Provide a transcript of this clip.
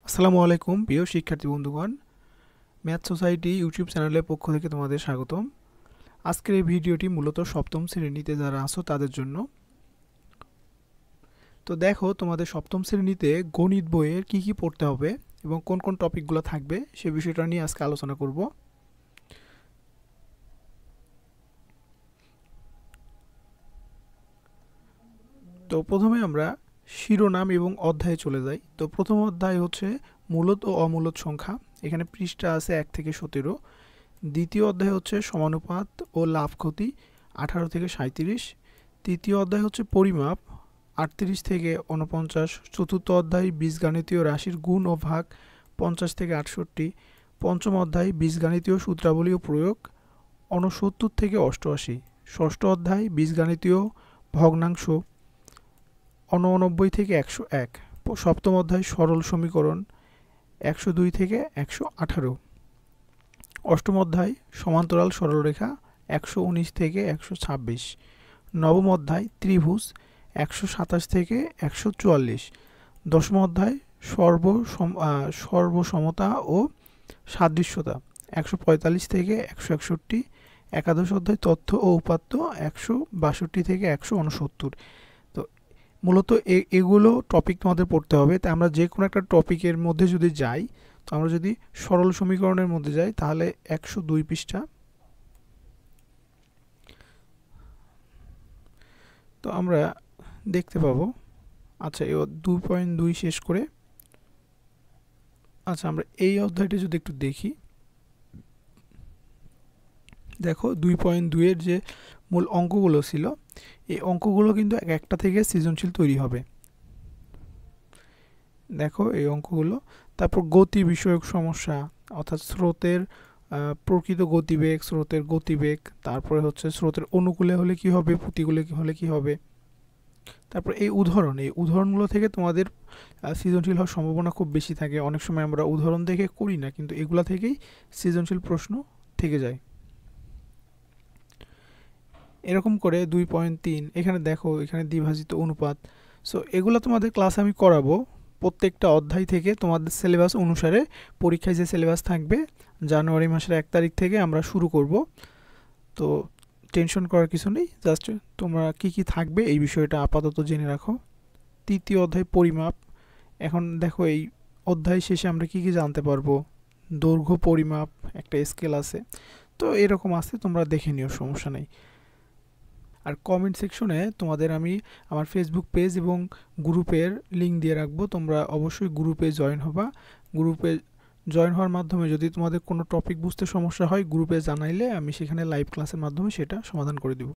আসসালামু আলাইকুম প্রিয় শিক্ষার্থী বন্ধুগণ, ম্যাথ সোসাইটি ইউটিউব চ্যানেলের পক্ষ থেকে তোমাদের স্বাগতম। আজকের এই ভিডিওটি মূলত সপ্তম শ্রেণীতে যারা আছো তাদের জন্য। তো দেখো, তোমাদের সপ্তম শ্রেণীতে গণিত বইয়ের কি কি পড়তে হবে এবং কোন কোন টপিকগুলো থাকবে সে বিষয়টা নিয়ে আজকে আলোচনা করব। তো প্রথমে আমরা শিরোনাম এবং অধ্যায়ে চলে যাই। তো প্রথম অধ্যায় হচ্ছে মূলদ ও অমূলদ সংখ্যা। এখানে পৃষ্ঠা আছে 1 থেকে 17। দ্বিতীয় অধ্যায় হচ্ছে সমানুপাত ও লাভ ক্ষতি 18 থেকে 37। তৃতীয় অধ্যায় হচ্ছে পরিমাপ 38 থেকে 49। চতুর্থ অধ্যায় বীজগাণিতীয় রাশির গুণ ও ভাগ 50 থেকে 68। পঞ্চম অধ্যায় বীজগাণিতীয় সূত্রাবলী ও প্রয়োগ 69 থেকে 88। ষষ্ঠ অধ্যায় বীজগাণিতীয় ভগ্নাংশ 89 থেকে 101। সপ্তম অধ্যায় সরল সমীকরণ 102 থেকে 118। অষ্টম অধ্যায় সমান্তরাল সরলরেখা 119 থেকে 126। নবম অধ্যায় ত্রিভুজ 127 থেকে 144। দশম অধ্যায় সর্বসমতা ও সাদৃশ্যতা 145 থেকে 161। একাদশ অধ্যায় তথ্য ও উপাত্ত 162 থেকে 169। তো মূলত এগুলো টপিক তোমাদের পড়তে হবে। তাই আমরা যে কোনো একটা টপিকের মধ্যে যদি যাই, তো আমরা যদি সরল সমীকরণের মধ্যে যাই তাহলে 102 পৃষ্ঠা। তো আমরা দেখতে পাবো, আচ্ছা এই 2.2 শেষ করে আচ্ছা আমরা এই অধ্যায়টা যদি একটু দেখি, দেখো 2.2 এর যে মূল অঙ্কগুলো ছিল, এই অঙ্কগুলো কিন্তু একটা থেকে সৃজনশীল তৈরি হবে। দেখো এই অঙ্কগুলো। তারপর গতি বিষয়ক সমস্যা, অর্থাৎ স্রোতের প্রকৃত গতিবেগ, স্রোতের গতিবেগ, তারপরে হচ্ছে স্রোতের অনুকূলে হলে কি হবে, প্রতিকূলে হলে কি হবে। তারপর এই উদাহরণগুলো থেকে তোমাদের সৃজনশীল হওয়ার সম্ভাবনা খুব বেশি থাকে। অনেক সময় আমরা উদাহরণ দেখে করি না, কিন্তু এগুলা থেকেই সৃজনশীল প্রশ্ন থেকে যায়। এরকম করে 2.3 এখানে দেখো, এখানে দ্বিভাজিত অনুপাত। সো এগুলো তোমাদের ক্লাসে আমি করাবো। প্রত্যেকটা অধ্যায় থেকে তোমাদের সিলেবাস অনুসারে পরীক্ষায় যে সিলেবাস থাকবে জানুয়ারি মাসের 1 তারিখ থেকে আমরা শুরু করব। তো টেনশন করার কিছু নেই, জাস্ট তোমরা কি কি থাকবে এই বিষয়টা আপাতত জেনে রাখো। তৃতীয় অধ্যায় পরিমাপ। এখন দেখো এই অধ্যায় শেষে আমরা কি কি জানতে পারবো। দৈর্ঘ্য পরিমাপ, একটা স্কেল আছে, তো এরকম আছে, তোমরা দেখে নিও, সমস্যা নেই। আর কমেন্ট সেকশনে তোমাদের আমি আমার ফেসবুক পেজ এবং গ্রুপের লিঙ্ক দিয়ে রাখবো। তোমরা অবশ্যই গ্রুপে জয়েন হবা। গ্রুপে জয়েন হওয়ার মাধ্যমে যদি তোমাদের কোনো টপিক বুঝতে সমস্যা হয়, গ্রুপে জানাইলে আমি সেখানে লাইভ ক্লাসের মাধ্যমে সেটা সমাধান করে দেব।